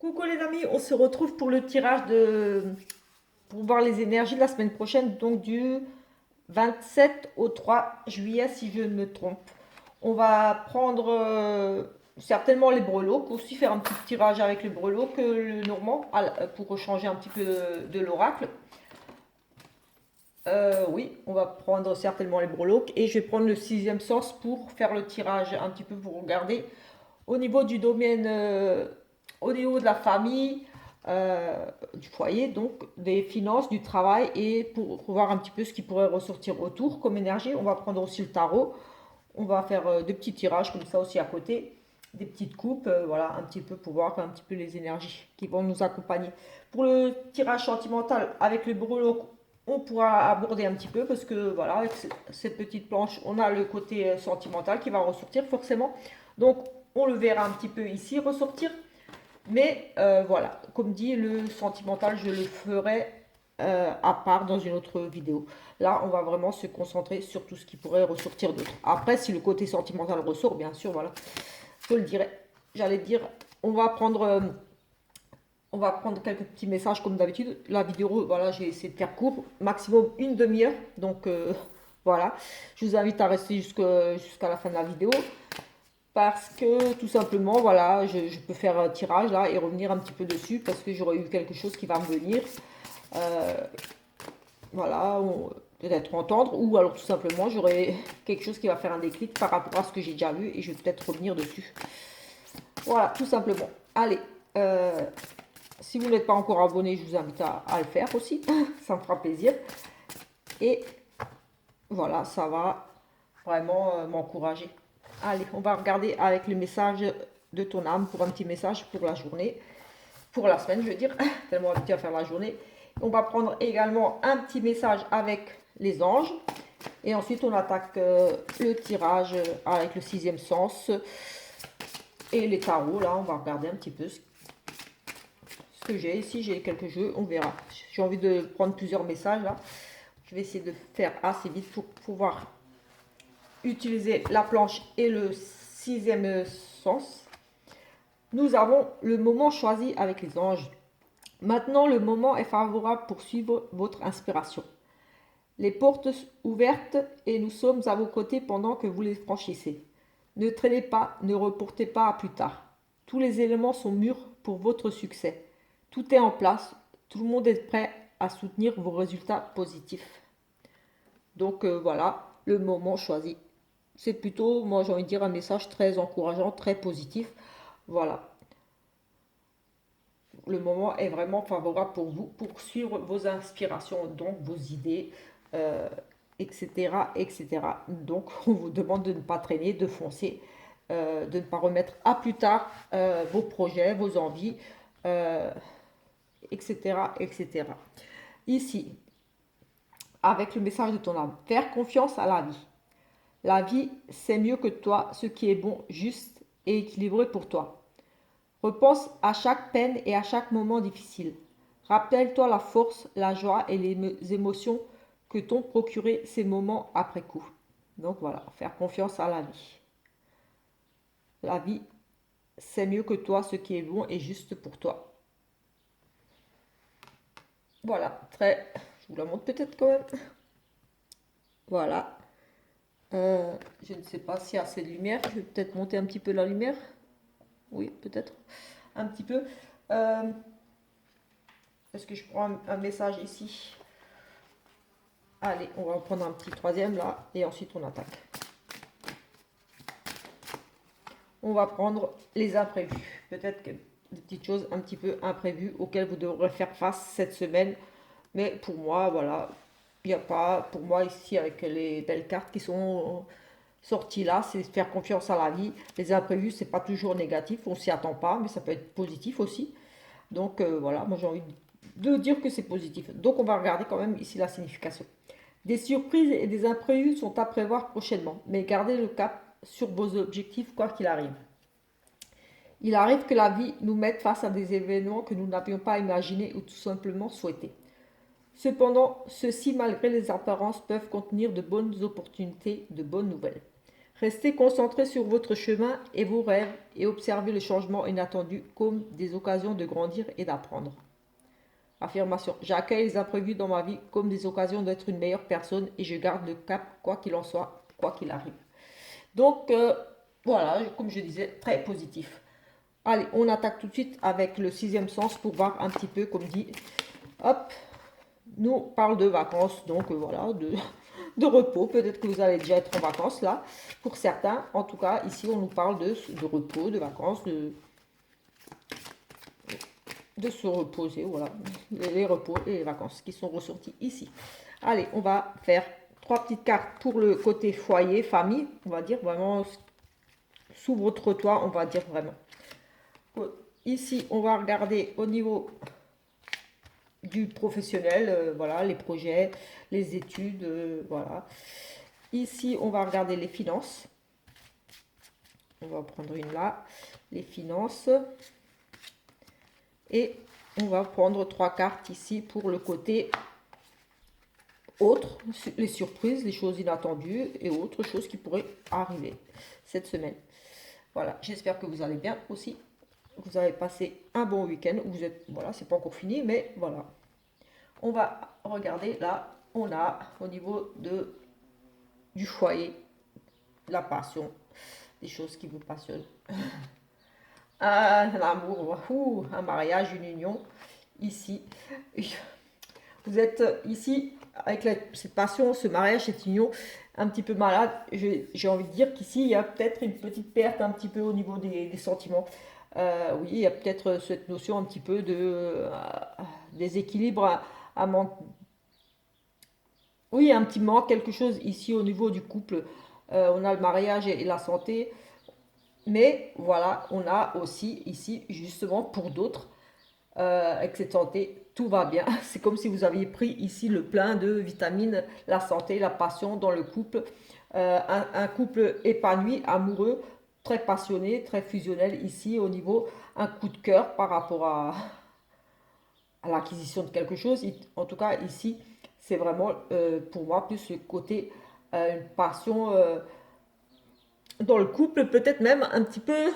Coucou les amis, on se retrouve pour le pour voir les énergies de la semaine prochaine, donc du 27 au 3 juillet si je ne me trompe. On va prendre certainement les breloques, aussi faire un petit tirage avec les breloques que le normand pour changer un petit peu de l'oracle. Oui, on va prendre certainement les breloques et je vais prendre le sixième sens pour faire le tirage un petit peu pour regarder au niveau du domaine, au niveau de la famille, du foyer, donc des finances, du travail et pour voir un petit peu ce qui pourrait ressortir autour comme énergie. On va prendre aussi le tarot. On va faire des petits tirages comme ça aussi à côté, des petites coupes, voilà, un petit peu pour voir un petit peu les énergies qui vont nous accompagner. Pour le tirage sentimental avec le breloques, on pourra aborder un petit peu parce que voilà, avec cette petite planche, on a le côté sentimental qui va ressortir forcément. Donc, on le verra un petit peu ici ressortir. Mais voilà, comme dit, le sentimental, je le ferai à part dans une autre vidéo. Là, on va vraiment se concentrer sur tout ce qui pourrait ressortir d'autre. Après, si le côté sentimental ressort, bien sûr, voilà, je le dirai. J'allais dire, on va prendre, euh, on va prendre quelques petits messages comme d'habitude. La vidéo, voilà, j'ai essayé de faire court, maximum une demi-heure. Donc voilà, je vous invite à rester jusqu'à la fin de la vidéo parce que tout simplement, voilà, je peux faire un tirage là et revenir un petit peu dessus parce que j'aurais eu quelque chose qui va me venir. Euh, voilà, peut-être entendre, ou alors tout simplement, j'aurai quelque chose qui va faire un déclic par rapport à ce que j'ai déjà vu et je vais peut-être revenir dessus. Voilà, tout simplement. Allez, si vous n'êtes pas encore abonné, je vous invite à le faire aussi, ça me fera plaisir. Et voilà, ça va vraiment m'encourager. Allez, on va regarder avec le message de ton âme pour un petit message pour la journée, pour la semaine, je veux dire, tellement habitué à faire la journée. On va prendre également un petit message avec les anges. Et ensuite, on attaque le tirage avec le sixième sens et les tarots. Là, on va regarder un petit peu ce que j'ai. Ici, j'ai quelques jeux, on verra. J'ai envie de prendre plusieurs messages là. Je vais essayer de faire assez vite pour pouvoir utiliser la planche et le sixième sens. Nous avons le moment choisi avec les anges. Maintenant, le moment est favorable pour suivre votre inspiration. Les portes ouvertes et nous sommes à vos côtés pendant que vous les franchissez. Ne traînez pas, ne reportez pas à plus tard. Tous les éléments sont mûrs pour votre succès. Tout est en place, tout le monde est prêt à soutenir vos résultats positifs. Donc voilà, le moment choisi. C'est plutôt, moi j'ai envie de dire, un message très encourageant, très positif. Voilà, le moment est vraiment favorable pour vous, pour suivre vos inspirations, donc vos idées, euh, etc., etc. Donc, on vous demande de ne pas traîner, de foncer, de ne pas remettre à plus tard vos projets, vos envies, euh, etc., etc. Ici, avec le message de ton âme, faire confiance à la vie. La vie, c'est mieux que toi ce qui est bon, juste et équilibré pour toi. Repense à chaque peine et à chaque moment difficile. Rappelle-toi la force, la joie et les émotions que t'ont procuré ces moments après coup. Donc voilà, faire confiance à la vie. La vie, c'est mieux que toi, ce qui est bon et juste pour toi. Voilà, très... Je vous la montre peut-être quand même. Voilà. Je ne sais pas s'il y a assez de lumière. Je vais peut-être monter un petit peu la lumière. Oui, peut-être. Un petit peu. Est-ce que je prends un message ici? Allez, on va en prendre un petit troisième là, et ensuite on attaque. On va prendre les imprévus. Peut-être que des petites choses un petit peu imprévues auxquelles vous devrez faire face cette semaine. Mais pour moi, voilà, il n'y a pas, pour moi ici avec les belles cartes qui sont sorties là, c'est faire confiance à la vie. Les imprévus, c'est pas toujours négatif, on s'y attend pas, mais ça peut être positif aussi. Donc voilà, moi j'ai envie de dire que c'est positif. Donc on va regarder quand même ici la signification. Des surprises et des imprévus sont à prévoir prochainement, mais gardez le cap sur vos objectifs quoi qu'il arrive. Il arrive que la vie nous mette face à des événements que nous n'avions pas imaginés ou tout simplement souhaités. Cependant, ceux-ci, malgré les apparences, peuvent contenir de bonnes opportunités, de bonnes nouvelles. Restez concentré sur votre chemin et vos rêves et observez le changement inattendu comme des occasions de grandir et d'apprendre. Affirmation. J'accueille les imprévus dans ma vie comme des occasions d'être une meilleure personne et je garde le cap quoi qu'il en soit, quoi qu'il arrive. Donc voilà, comme je disais, très positif. Allez, on attaque tout de suite avec le sixième sens pour voir un petit peu, comme dit, hop, nous parle de vacances, donc voilà, de repos. Peut-être que vous allez déjà être en vacances là, pour certains. En tout cas, ici, on nous parle de repos, de vacances, de se reposer, voilà, les repos et les vacances qui sont ressortis ici. Allez, on va faire 3 petites cartes pour le côté foyer, famille, on va dire vraiment sous votre toit, on va dire vraiment. Ici, on va regarder au niveau du professionnel, voilà, les projets, les études, voilà. Ici, on va regarder les finances. On va prendre une là, les finances. Et on va prendre 3 cartes ici pour le côté autre, les surprises, les choses inattendues et autres choses qui pourraient arriver cette semaine. Voilà, j'espère que vous allez bien aussi. Vous avez passé un bon week-end. Vous êtes, voilà, c'est pas encore fini, mais voilà. On va regarder là, on a au niveau du foyer, la passion, des choses qui vous passionnent. Un amour, un mariage, une union, ici. Vous êtes ici avec cette passion, ce mariage, cette union, un petit peu malade. J'ai envie de dire qu'ici, il y a peut-être une petite perte un petit peu au niveau des sentiments. Oui, il y a peut-être cette notion un petit peu de déséquilibre, un manque. Oui, un petit manque, quelque chose ici au niveau du couple. On a le mariage et la santé. Mais voilà, on a aussi ici, justement, pour d'autres, avec cette santé, tout va bien. C'est comme si vous aviez pris ici le plein de vitamines, la santé, la passion dans le couple. Un couple épanoui, amoureux, très passionné, très fusionnel ici au niveau, un coup de cœur par rapport à l'acquisition de quelque chose. En tout cas, ici, c'est vraiment pour moi plus le côté une passion dans le couple, peut-être même un petit peu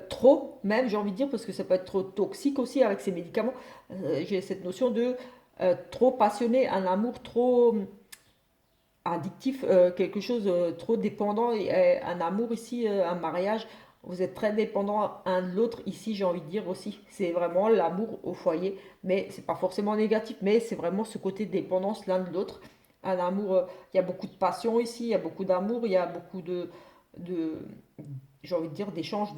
trop, même j'ai envie de dire, parce que ça peut être trop toxique aussi avec ces médicaments. J'ai cette notion de trop passionné, un amour trop addictif, quelque chose trop dépendant, et un amour ici, un mariage. Vous êtes très dépendants un de l'autre ici, j'ai envie de dire aussi. C'est vraiment l'amour au foyer, mais c'est pas forcément négatif, mais c'est vraiment ce côté dépendance l'un de l'autre. Un amour, il y a beaucoup de passion ici, il y a beaucoup d'amour, il y a beaucoup de j'ai envie de dire, d'échanges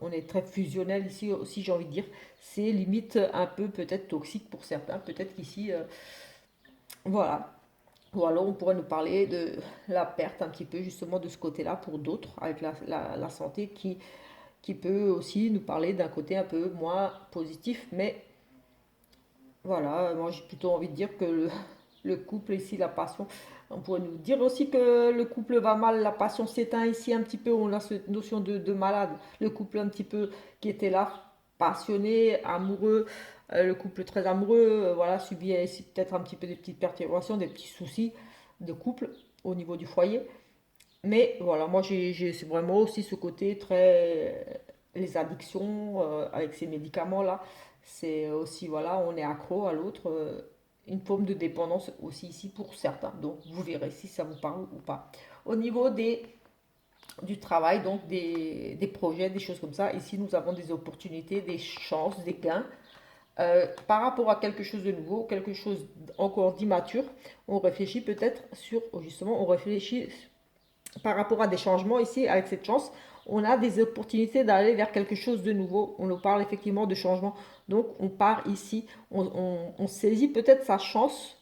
on est très fusionnel ici aussi, j'ai envie de dire. C'est limite un peu peut-être toxique pour certains. Peut-être qu'ici, voilà. Ou alors on pourrait nous parler de la perte un petit peu justement de ce côté-là pour d'autres, avec la santé qui peut aussi nous parler d'un côté un peu moins positif. Mais voilà, moi j'ai plutôt envie de dire que le couple ici, la passion, on pourrait nous dire aussi que le couple va mal, la passion s'éteint ici un petit peu, on a cette notion de malade, le couple un petit peu qui était là, passionné, amoureux, le couple très amoureux, voilà, subit ici peut-être un petit peu des petites perturbations, des petits soucis de couple au niveau du foyer. Mais voilà, moi c'est vraiment aussi ce côté très, les addictions avec ces médicaments-là, c'est aussi, voilà, on est accro à l'autre, une forme de dépendance aussi ici pour certains. Donc vous verrez si ça vous parle ou pas. Au niveau du travail, donc des projets, des choses comme ça, ici nous avons des opportunités, des chances, des gains. Par rapport à quelque chose de nouveau, quelque chose encore d'immature, on réfléchit peut-être sur, justement, on réfléchit par rapport à des changements ici, avec cette chance, on a des opportunités d'aller vers quelque chose de nouveau. On nous parle effectivement de changement. Donc on part ici, on saisit peut-être sa chance.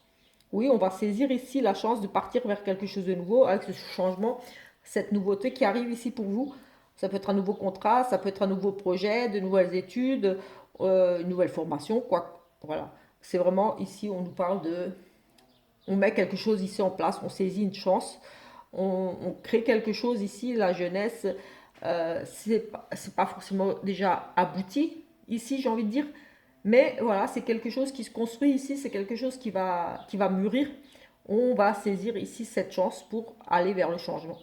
Oui, on va saisir ici la chance de partir vers quelque chose de nouveau avec ce changement, cette nouveauté qui arrive ici pour vous. Ça peut être un nouveau contrat, ça peut être un nouveau projet, de nouvelles études, une nouvelle formation, quoi. Voilà. C'est vraiment ici, on nous parle de... On met quelque chose ici en place, on saisit une chance on crée quelque chose ici, la jeunesse, c'est pas forcément déjà abouti ici, j'ai envie de dire, mais voilà, c'est quelque chose qui se construit ici, c'est quelque chose qui va mûrir. On va saisir ici cette chance pour aller vers le changement.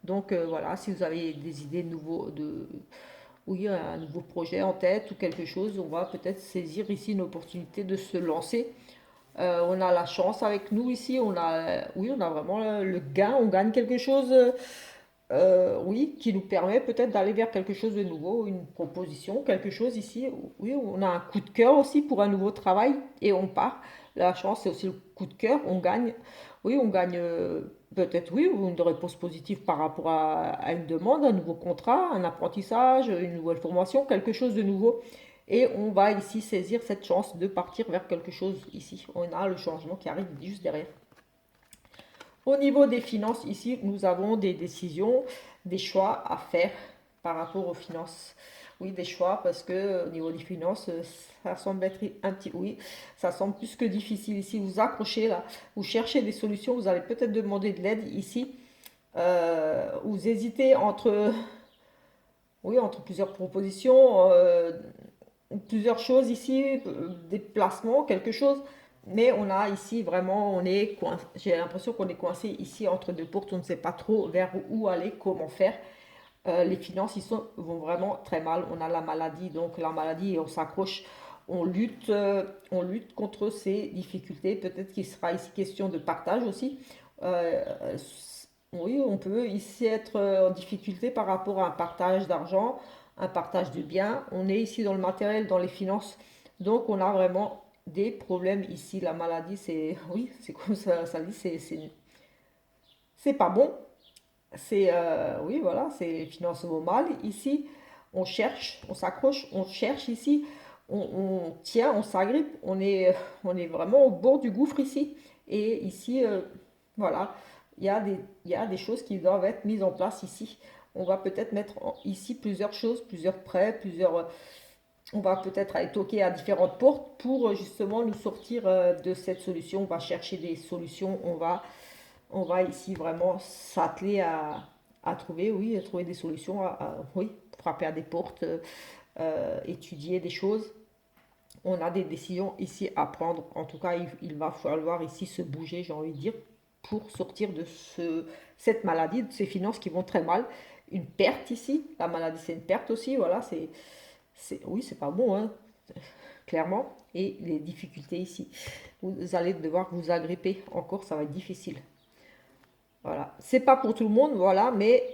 Donc voilà, si vous avez des idées nouveaux, oui, un nouveau projet en tête ou quelque chose, on va peut-être saisir ici une opportunité de se lancer. On a la chance avec nous ici, oui, on a vraiment le gain, on gagne quelque chose, oui, qui nous permet peut-être d'aller vers quelque chose de nouveau, une proposition, quelque chose ici. Oui, on a un coup de cœur aussi pour un nouveau travail et on part. La chance, c'est aussi le coup de cœur, on gagne. Oui, on gagne peut-être, oui, une réponse positive par rapport à une demande, un nouveau contrat, un apprentissage, une nouvelle formation, quelque chose de nouveau. Et on va ici saisir cette chance de partir vers quelque chose ici. On a le changement qui arrive juste derrière. Au niveau des finances, ici, nous avons des décisions, des choix à faire par rapport aux finances. Oui, des choix, parce que au niveau des finances, ça semble être un petit, oui, ça semble plus que difficile ici. Vous accrochez là, vous cherchez des solutions, vous allez peut-être demander de l'aide ici. Vous hésitez entre, oui, entre plusieurs propositions, plusieurs choses ici, des placements, quelque chose. Mais on a ici vraiment, j'ai l'impression qu'on est coincé ici entre deux portes, on ne sait pas trop vers où aller, comment faire. Les finances vont vraiment très mal. On a la maladie, donc la maladie, on s'accroche, on lutte contre ces difficultés. Peut-être qu'il sera ici question de partage aussi. Euh, oui, on peut ici être en difficulté par rapport à un partage d'argent, un partage de biens. On est ici dans le matériel, dans les finances. Donc on a vraiment des problèmes ici. La maladie, c'est, oui, c'est comme ça dit, c'est pas bon. Oui, voilà, c'est les finances vont mal. Ici, on cherche, on s'accroche, on cherche ici, on tient, on s'agrippe, on est vraiment au bord du gouffre ici. Et ici, voilà, il y a des choses qui doivent être mises en place ici. On va peut-être ici plusieurs choses, plusieurs prêts, on va peut-être aller toquer à différentes portes pour justement nous sortir de cette solution. On va chercher des solutions, on va ici vraiment s'atteler à trouver, oui, à trouver des solutions, oui, frapper à des portes, étudier des choses. On a des décisions ici à prendre. En tout cas, il va falloir ici se bouger, j'ai envie de dire, pour sortir de cette maladie, de ces finances qui vont très mal. Une perte ici, la maladie c'est une perte aussi, voilà, oui, c'est pas bon, hein, clairement. Et les difficultés ici, vous allez devoir vous agripper encore, ça va être difficile. Voilà, c'est pas pour tout le monde, voilà, mais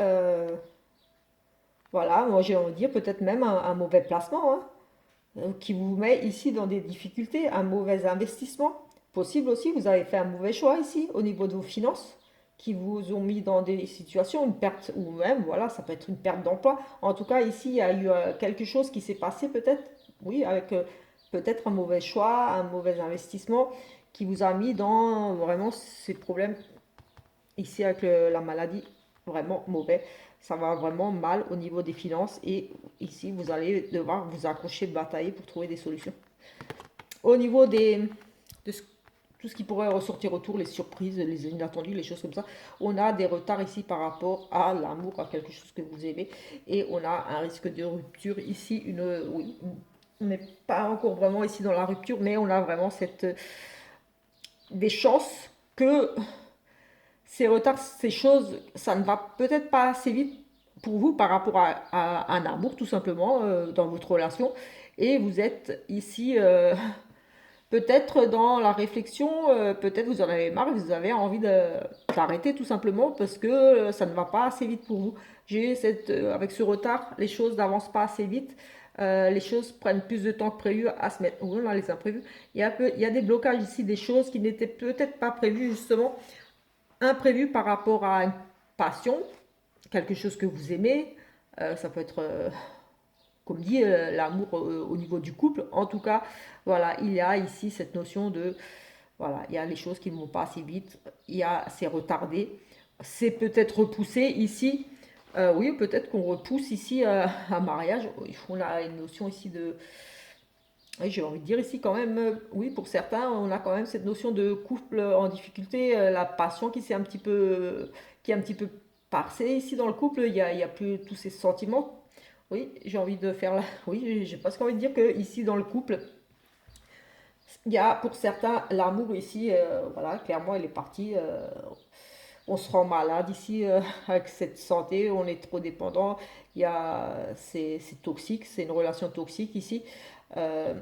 voilà, moi j'ai envie de dire peut-être même un mauvais placement, hein, qui vous met ici dans des difficultés, un mauvais investissement. Possible aussi, vous avez fait un mauvais choix ici au niveau de vos finances, qui vous ont mis dans des situations, une perte, ou même, voilà, ça peut être une perte d'emploi. En tout cas, ici, il y a eu quelque chose qui s'est passé peut-être, oui, avec peut-être un mauvais choix, un mauvais investissement, qui vous a mis dans vraiment ces problèmes ici avec la maladie, vraiment mauvais. Ça va vraiment mal au niveau des finances et ici vous allez devoir vous accrocher, batailler pour trouver des solutions. Au niveau de tout ce qui pourrait ressortir autour, les surprises, les inattendus, les choses comme ça, on a des retards ici par rapport à l'amour, à quelque chose que vous aimez et on a un risque de rupture ici, oui, on n'est pas encore vraiment ici dans la rupture, mais on a vraiment des chances que ces retards, ces choses, ça ne va peut-être pas assez vite pour vous par rapport à un amour, tout simplement, dans votre relation. Et vous êtes ici peut-être dans la réflexion, peut-être vous en avez marre, vous avez envie d'arrêter tout simplement parce que ça ne va pas assez vite pour vous. Avec ce retard, les choses n'avancent pas assez vite. Les choses prennent plus de temps que prévu à se mettre. Oui, on a les imprévus. Il y a des blocages ici, des choses qui n'étaient peut-être pas prévues justement imprévu par rapport à une passion, quelque chose que vous aimez. Ça peut être, comme dit, l'amour au niveau du couple. En tout cas, voilà, il y a ici cette notion de, voilà, il y a les choses qui ne vont pas assez vite, c'est retardé, c'est peut-être repoussé ici. Oui, peut-être qu'on repousse ici un mariage. On a une notion ici de, oui, j'ai envie de dire ici quand même, oui, pour certains, on a quand même cette notion de couple en difficulté, la passion qui est un petit peu passée ici dans le couple, il y a plus tous ces sentiments. Oui, j'ai envie de faire la... Oui, j'ai presque envie de dire que ici dans le couple, il y a pour certains l'amour ici, voilà, clairement, il est parti. on se rend malade ici avec cette santé, on est trop dépendant, c'est toxique, c'est une relation toxique ici. Euh,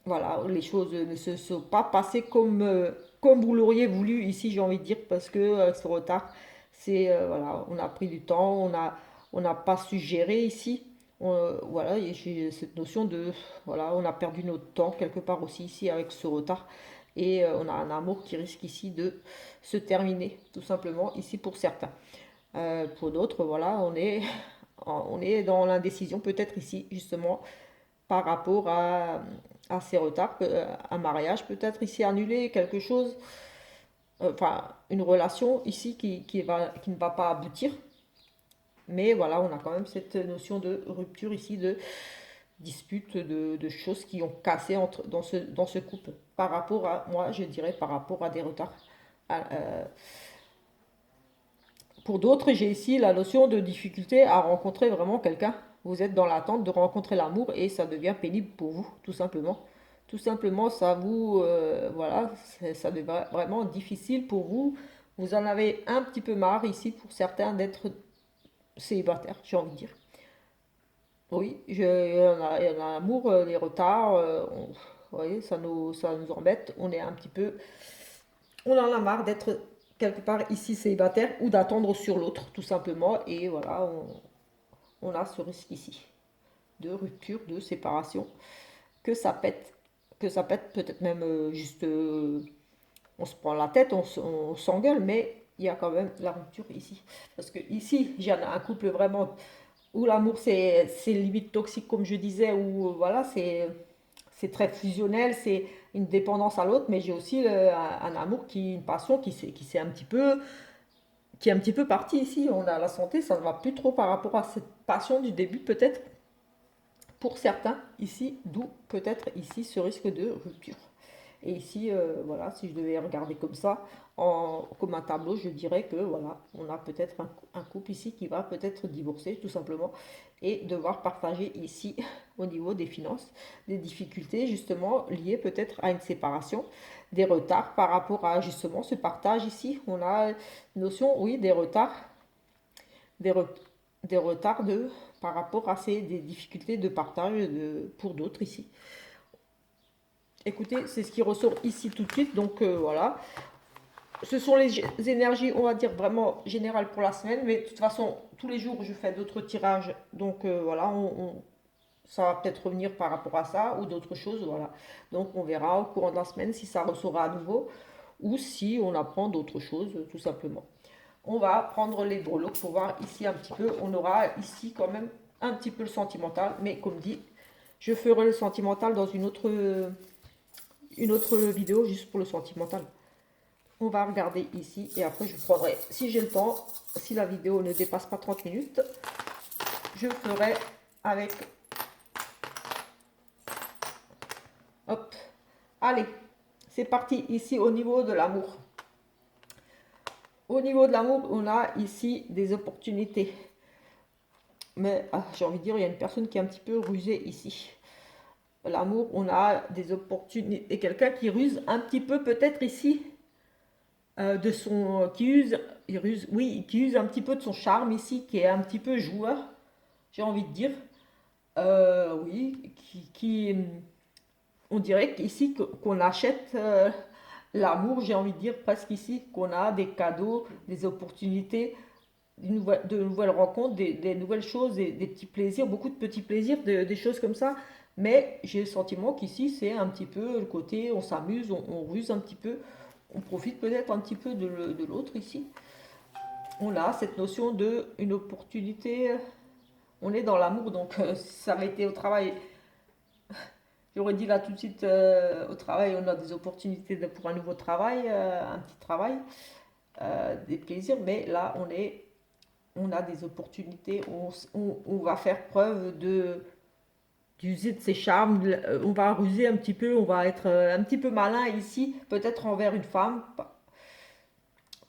voilà, les choses ne se sont pas passées comme vous l'auriez voulu ici, j'ai envie de dire, parce que avec ce retard, voilà, on a pris du temps, on n'a pas su gérer ici. Voilà, et j'ai cette notion de, voilà, on a perdu notre temps quelque part aussi ici avec ce retard. Et on a un amour qui risque ici de se terminer, tout simplement, ici pour certains. Pour d'autres, voilà, on est dans l'indécision peut-être ici, justement, par rapport à ces retards, un mariage peut-être ici annulé, quelque chose, enfin une relation ici qui ne va pas aboutir. Mais voilà, on a quand même cette notion de rupture ici, de dispute, de choses qui ont cassé dans ce couple. Par rapport à, moi je dirais par rapport à des retards. Pour d'autres, j'ai ici la notion de difficulté à rencontrer vraiment quelqu'un. Vous êtes dans l'attente de rencontrer l'amour et ça devient pénible pour vous, tout simplement. Tout simplement, voilà, ça devient vraiment difficile pour vous. Vous en avez un petit peu marre ici pour certains d'être célibataires, j'ai envie de dire. Oui, il y en a l'amour, les retards, vous voyez, ça nous embête. On en a marre d'être quelque part ici célibataire ou d'attendre sur l'autre, tout simplement. Et voilà, on a ce risque ici de rupture, de séparation, que ça pète, que ça pète peut-être même juste, on se prend la tête, on s'engueule, mais il y a quand même la rupture ici. Parce que ici, j'ai un couple vraiment où l'amour c'est limite toxique, comme je disais, où voilà, c'est très fusionnel, c'est une dépendance à l'autre, mais j'ai aussi un amour une passion qui s'est un petit peu qui est un petit peu parti ici. On a la santé, ça ne va plus trop par rapport à cette passion du début, peut-être pour certains ici, d'où peut-être ici ce risque de rupture. Et ici, voilà, si je devais regarder comme ça, comme un tableau, je dirais que voilà, on a peut-être un couple ici qui va peut-être divorcer tout simplement et devoir partager ici au niveau des finances, des difficultés justement liées peut-être à une séparation, des retards par rapport à justement ce partage ici. On a une notion, oui, des, re- des retards par rapport à des difficultés de partage pour d'autres ici. Écoutez, c'est ce qui ressort ici tout de suite, donc voilà. Ce sont les énergies, on va dire, vraiment générales pour la semaine, mais de toute façon, tous les jours, je fais d'autres tirages, donc voilà, ça va peut-être revenir par rapport à ça ou d'autres choses, voilà. Donc on verra au courant de la semaine si ça ressort à nouveau ou si on apprend d'autres choses, tout simplement. On va prendre les breloques pour voir ici un petit peu. On aura ici quand même un petit peu le sentimental, mais comme dit, je ferai le sentimental dans une autre vidéo juste pour le sentimental. On va regarder ici et après je prendrai, si j'ai le temps, si la vidéo ne dépasse pas 30 minutes, je ferai avec... Hop, allez, c'est parti ici au niveau de l'amour. Au niveau de l'amour, on a ici des opportunités. Mais j'ai envie de dire, il y a une personne qui est un petit peu rusée ici. L'amour, on a des opportunités. Et quelqu'un qui ruse un petit peu peut-être ici de son... oui, qui use un petit peu de son charme ici, qui est un petit peu joueur, j'ai envie de dire. Oui, on dirait qu'ici qu'on achète l'amour, j'ai envie de dire presque ici, qu'on a des cadeaux, des opportunités, de nouvelles rencontres, des nouvelles choses, des petits plaisirs, beaucoup de petits plaisirs, des choses comme ça. Mais j'ai le sentiment qu'ici, c'est un petit peu le côté, on s'amuse, on ruse un petit peu, on profite peut-être un petit peu de l'autre ici. On a cette notion de une opportunité, on est dans l'amour, donc ça avait été au travail. J'aurais dit là tout de suite, au travail, on a des opportunités pour un nouveau travail, un petit travail, des plaisirs, mais là, on a des opportunités, on va faire preuve d'user de ses charmes, on va ruser un petit peu, on va être un petit peu malin ici, peut-être envers une femme,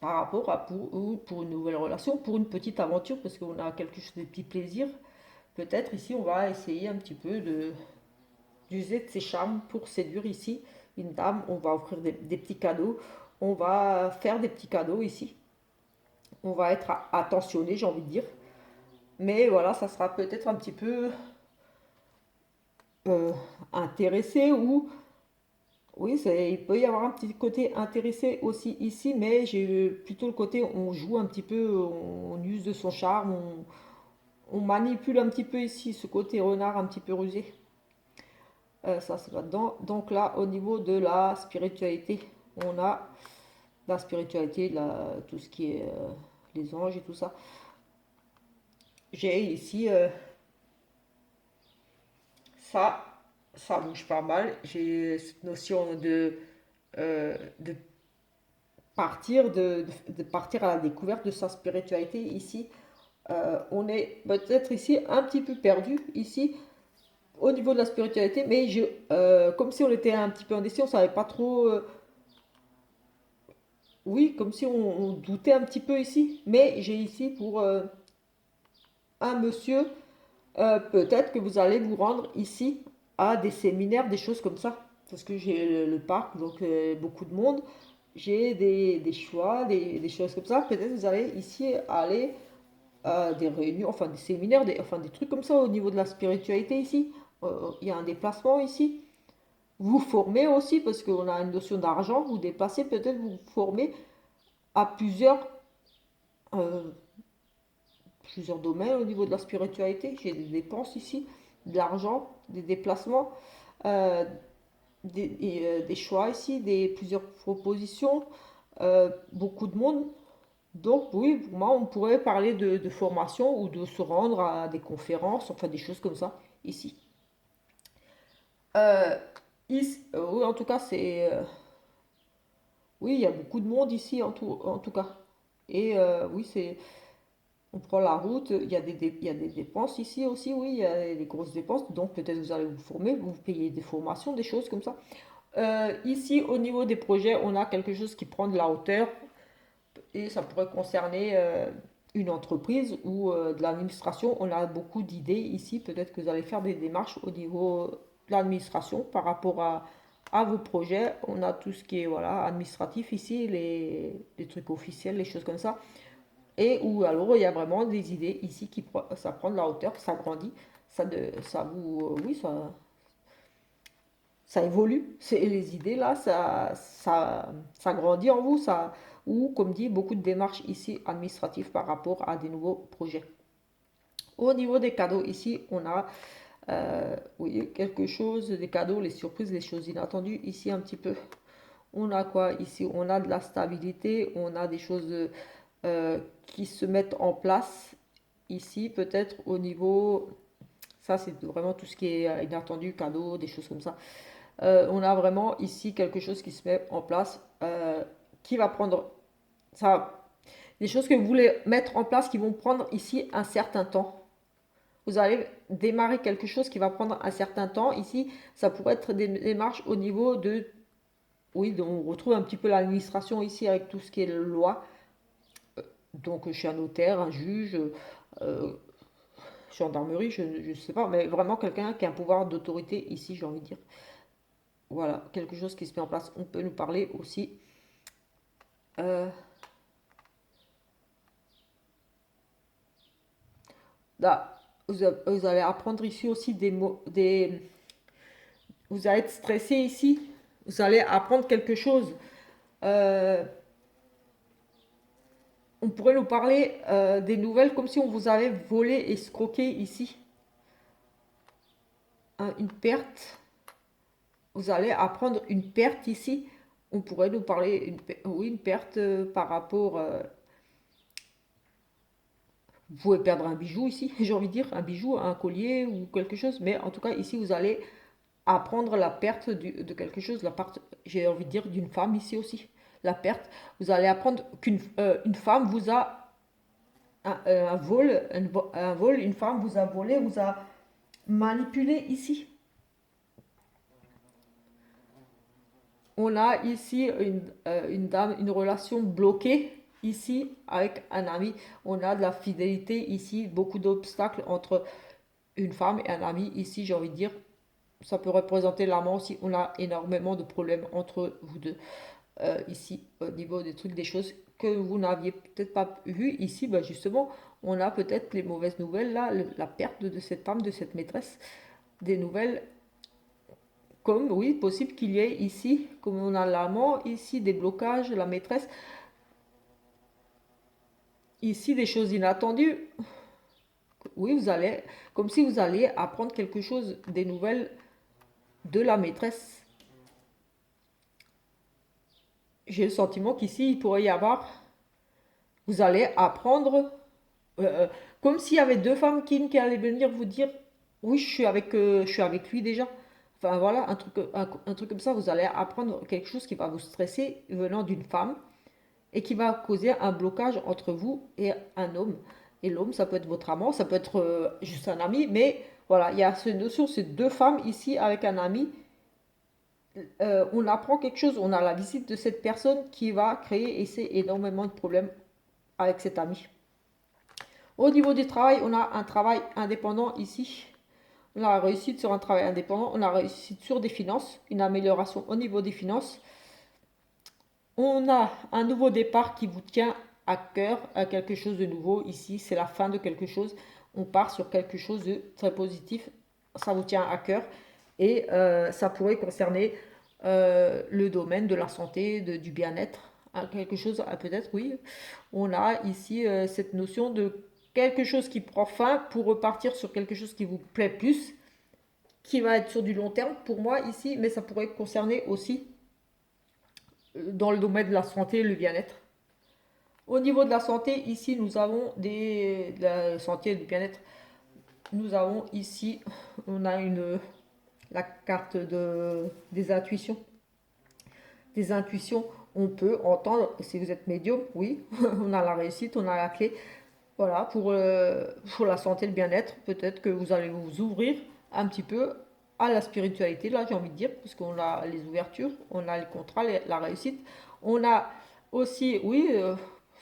par rapport à pour une nouvelle relation, pour une petite aventure, parce qu'on a quelque chose de petits plaisirs. Peut-être ici, on va essayer un petit peu d'user de ses charmes pour séduire ici une dame. On va offrir des petits cadeaux, on va faire des petits cadeaux ici. on va être attentionné, j'ai envie de dire. Mais voilà, ça sera peut-être un petit peu euh, intéressé ou oui, il peut y avoir un petit côté intéressé aussi ici, mais j'ai plutôt le côté on joue un petit peu, on use de son charme, on manipule un petit peu ici, ce côté renard un petit peu rusé. Ça, c'est là-dedans. Donc là, au niveau de la spiritualité, on a la spiritualité, tout ce qui est les anges et tout ça. J'ai ici ça, ça bouge pas mal. J'ai cette notion de partir, de partir à la découverte de sa spiritualité ici. On est peut-être ici un petit peu perdu ici au niveau de la spiritualité, mais comme si on était un petit peu indécis, on savait pas trop. Oui, comme si on doutait un petit peu ici. Mais j'ai ici pour un monsieur, peut-être que vous allez vous rendre ici à des séminaires, des choses comme ça. Parce que j'ai le parc, donc beaucoup de monde. J'ai des choix, des choses comme ça. Peut-être vous allez ici aller à des réunions, enfin des séminaires, enfin des trucs comme ça au niveau de la spiritualité ici. Il y a un déplacement ici. Vous formez aussi, parce qu'on a une notion d'argent, vous déplacez, peut-être vous formez à euh, plusieurs domaines au niveau de la spiritualité. J'ai des dépenses ici, de l'argent, des déplacements, euh, des choix ici, plusieurs propositions, beaucoup de monde. Donc oui, pour moi, on pourrait parler de formation ou de se rendre à des conférences, enfin des choses comme ça, ici. Euh, oui, en tout cas, oui, il y a beaucoup de monde ici, en tout cas. Et oui, on prend la route, il y a des dépenses ici aussi, oui, il y a des grosses dépenses. Donc peut-être vous allez vous former, vous payez des formations, des choses comme ça. Ici, au niveau des projets, on a quelque chose qui prend de la hauteur et ça pourrait concerner une entreprise ou de l'administration. On a beaucoup d'idées ici. Peut-être que vous allez faire des démarches au niveau de l'administration par rapport à vos projets. On a tout ce qui est voilà, administratif ici, les trucs officiels, les choses comme ça. Et où alors il y a vraiment des idées ici ça prend de la hauteur, ça grandit, ça vous, oui, ça évolue. Les idées là, ça grandit en vous, ou comme dit, beaucoup de démarches ici administratives par rapport à des nouveaux projets. Au niveau des cadeaux, ici, on a oui, quelque chose, des cadeaux, les surprises, les choses inattendues, ici un petit peu. On a quoi ici? On a de la stabilité, on a des choses qui se mettent en place ici, peut-être au niveau, ça c'est vraiment tout ce qui est inattendu, cadeau, des choses comme ça. On a vraiment ici quelque chose qui se met en place, qui va prendre ça, des choses que vous voulez mettre en place qui vont prendre ici un certain temps. Vous allez démarrer quelque chose qui va prendre un certain temps. Ici, ça pourrait être des démarches au niveau de, oui, on retrouve un petit peu l'administration ici avec tout ce qui est loi. Donc, chez un notaire, un juge, euh, gendarmerie, je ne sais pas, mais vraiment quelqu'un qui a un pouvoir d'autorité ici, j'ai envie de dire. Voilà, quelque chose qui se met en place. On peut nous parler aussi. euh, Là, vous allez apprendre ici aussi des mots, vous allez être stressé ici. Vous allez apprendre quelque chose. Euh, on pourrait nous parler des nouvelles comme si on vous avait volé et escroqué ici. Une perte. Vous allez apprendre une perte ici. On pourrait nous parler, oui, une perte par rapport. Vous pouvez perdre un bijou ici, j'ai envie de dire, un bijou, un collier ou quelque chose. Mais en tout cas, ici, vous allez apprendre la perte de quelque chose. J'ai envie de dire d'une femme ici aussi. La perte. Vous allez apprendre qu'une une femme vous a un vol, un vol, une femme vous a volé, vous a manipulé ici. On a ici une dame, une relation bloquée ici avec un ami. On a de la fidélité ici, beaucoup d'obstacles entre une femme et un ami ici, j'ai envie de dire. Ça peut représenter l'amant aussi. On a énormément de problèmes entre vous deux ici au niveau des trucs, des choses que vous n'aviez peut-être pas vu ici, ben justement, on a peut-être les mauvaises nouvelles là, la perte de cette femme, de cette maîtresse, des nouvelles comme, oui, possible qu'il y ait ici, comme on a l'amant, ici des blocages, la maîtresse, ici des choses inattendues. Oui, vous allez, comme si vous alliez apprendre quelque chose, des nouvelles de la maîtresse. J'ai le sentiment qu'ici, il pourrait y avoir, vous allez apprendre, euh, comme s'il y avait deux femmes qui allaient venir vous dire, oui, je suis avec lui déjà. Enfin voilà, un truc comme ça, vous allez apprendre quelque chose qui va vous stresser venant d'une femme et qui va causer un blocage entre vous et un homme. Et l'homme, ça peut être votre amant, ça peut être juste un ami, mais voilà, il y a cette notion, c'est deux femmes ici avec un ami. On apprend quelque chose, on a la visite de cette personne qui va créer et c'est énormément de problèmes avec cet ami. Au niveau du travail, on a un travail indépendant ici. On a réussi sur un travail indépendant, on a réussi sur des finances, une amélioration au niveau des finances. On a un nouveau départ qui vous tient à cœur, à quelque chose de nouveau. Ici, c'est la fin de quelque chose. On part sur quelque chose de très positif. Ça vous tient à cœur et ça pourrait concerner le domaine de la santé, du bien-être. Quelque chose, peut-être, oui. On a ici cette notion de quelque chose qui prend fin pour repartir sur quelque chose qui vous plaît plus, qui va être sur du long terme pour moi ici, mais ça pourrait concerner aussi dans le domaine de la santé et le bien-être. Au niveau de la santé, ici, nous avons de la santé et du bien-être. Nous avons ici, on a la carte des intuitions. Des intuitions, on peut entendre, si vous êtes médium, oui, on a la réussite, on a la clé. Voilà, pour la santé et le bien-être, peut-être que vous allez vous ouvrir un petit peu à la spiritualité, là j'ai envie de dire, parce qu'on a les ouvertures, on a les contrats, la réussite. On a aussi, oui,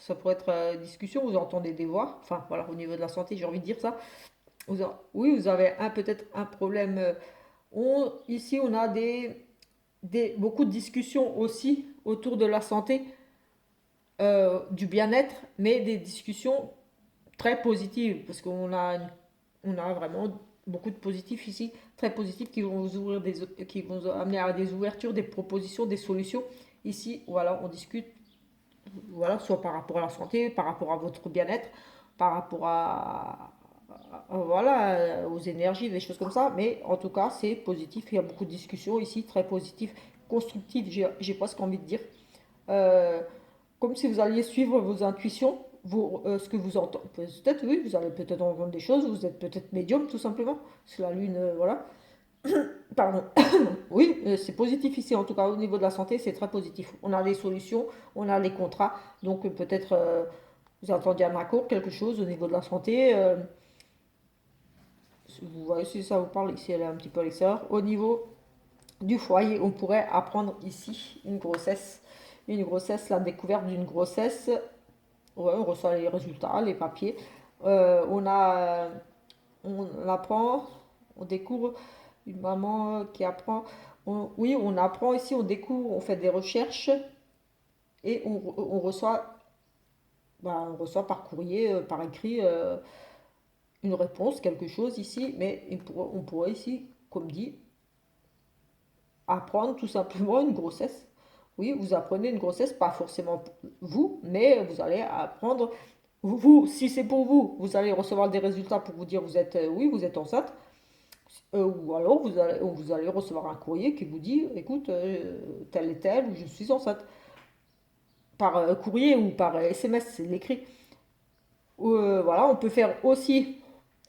ça pourrait être discussion, vous entendez des voix, enfin voilà, au niveau de la santé, j'ai envie de dire ça. Oui, vous avez peut-être un problème. Ici, on a beaucoup de discussions aussi autour de la santé, du bien-être, mais des discussions très positive, parce on a vraiment beaucoup de positifs ici, très positifs, qui vont vous ouvrir qui vont vous amener à des ouvertures, des propositions, des solutions. Ici, voilà, on discute, voilà, soit par rapport à la santé, par rapport à votre bien-être, par rapport voilà, aux énergies, des choses comme ça. Mais en tout cas, c'est positif. Il y a beaucoup de discussions ici, très positives, constructives, j'ai presque envie de dire. Euh, Comme si vous alliez suivre vos intuitions, ce que vous entendez. Peut-être, oui, vous allez peut-être entendre des choses, vous êtes peut-être médium, tout simplement. C'est la lune, voilà. Pardon. Oui, c'est positif ici, en tout cas au niveau de la santé, c'est très positif. On a des solutions, on a les contrats, donc peut-être vous entendiez un accord, quelque chose au niveau de la santé. Vous voyez si ça vous parle, ici elle est un petit peu à l'extérieur. Au niveau du foyer, on pourrait apprendre ici une grossesse, la découverte d'une grossesse. Ouais, on reçoit les résultats, les papiers. On apprend, on découvre une maman qui apprend. Oui, on apprend ici, on découvre, on fait des recherches et on reçoit, on reçoit par courrier, par écrit, une réponse, quelque chose ici. Mais on pourrait ici, comme dit, apprendre tout simplement une grossesse. Oui, vous apprenez une grossesse, pas forcément vous, mais vous allez apprendre. Si c'est pour vous, vous allez recevoir des résultats pour vous dire vous êtes, oui, vous êtes enceinte. Ou alors vous allez recevoir un courrier qui vous dit, écoute, tel et tel, je suis enceinte. Par courrier ou par SMS, c'est l'écrit. Voilà, on peut faire aussi,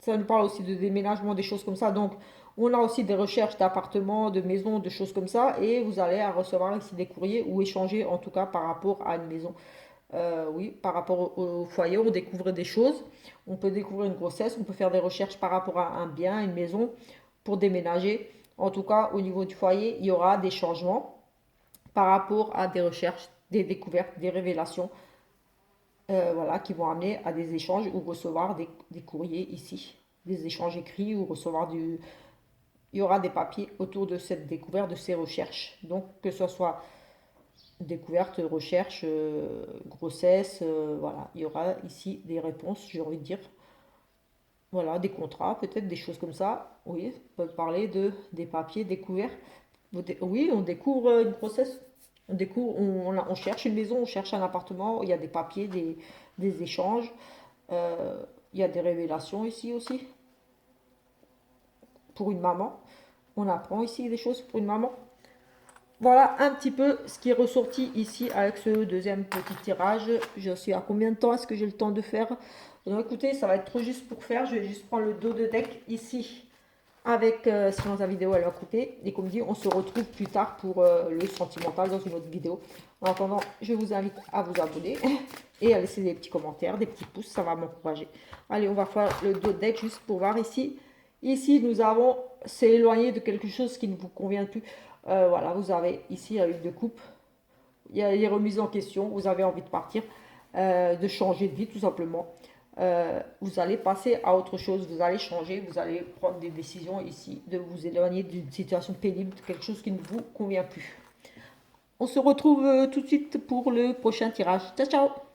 ça nous parle aussi de déménagement, des choses comme ça. Donc, on a aussi des recherches d'appartements, de maisons, de choses comme ça. Et vous allez recevoir ici des courriers ou échanger, en tout cas, par rapport à une maison. Oui, par rapport au foyer, on découvre des choses. On peut découvrir une grossesse, on peut faire des recherches par rapport à un bien, une maison, pour déménager. En tout cas, au niveau du foyer, il y aura des changements par rapport à des recherches, des découvertes, des révélations, voilà, qui vont amener à des échanges ou recevoir des courriers ici, des échanges écrits ou recevoir du... Il y aura des papiers autour de cette découverte, de ces recherches. Donc, que ce soit découverte, recherche, grossesse, voilà. Il y aura ici des réponses, j'ai envie de dire. Voilà, des contrats, peut-être des choses comme ça. Oui, on peut parler des papiers découverts. Oui, on découvre une grossesse. On découvre, on cherche une maison, on cherche un appartement. Il y a des papiers, des échanges. Il y a des révélations ici aussi pour une maman. On apprend ici des choses pour une maman. Voilà un petit peu ce qui est ressorti ici avec ce deuxième petit tirage. Je suis à combien de temps? Est-ce que j'ai le temps de faire? Donc écoutez, ça va être trop juste pour faire. Je vais juste prendre le dos de deck ici avec, sinon la vidéo elle va couper. Et comme dit, on se retrouve plus tard pour le sentimental dans une autre vidéo. En attendant, je vous invite à vous abonner et à laisser des petits commentaires, des petits pouces, ça va m'encourager. Allez, on va faire le dos de deck juste pour voir ici. Ici, nous avons s'éloigner de quelque chose qui ne vous convient plus. Voilà, vous avez ici la huile de coupe. Il y a les remises en question. Vous avez envie de partir, de changer de vie tout simplement. Vous allez passer à autre chose. Vous allez changer. Vous allez prendre des décisions ici, de vous éloigner d'une situation pénible, de quelque chose qui ne vous convient plus. On se retrouve tout de suite pour le prochain tirage. Ciao, ciao!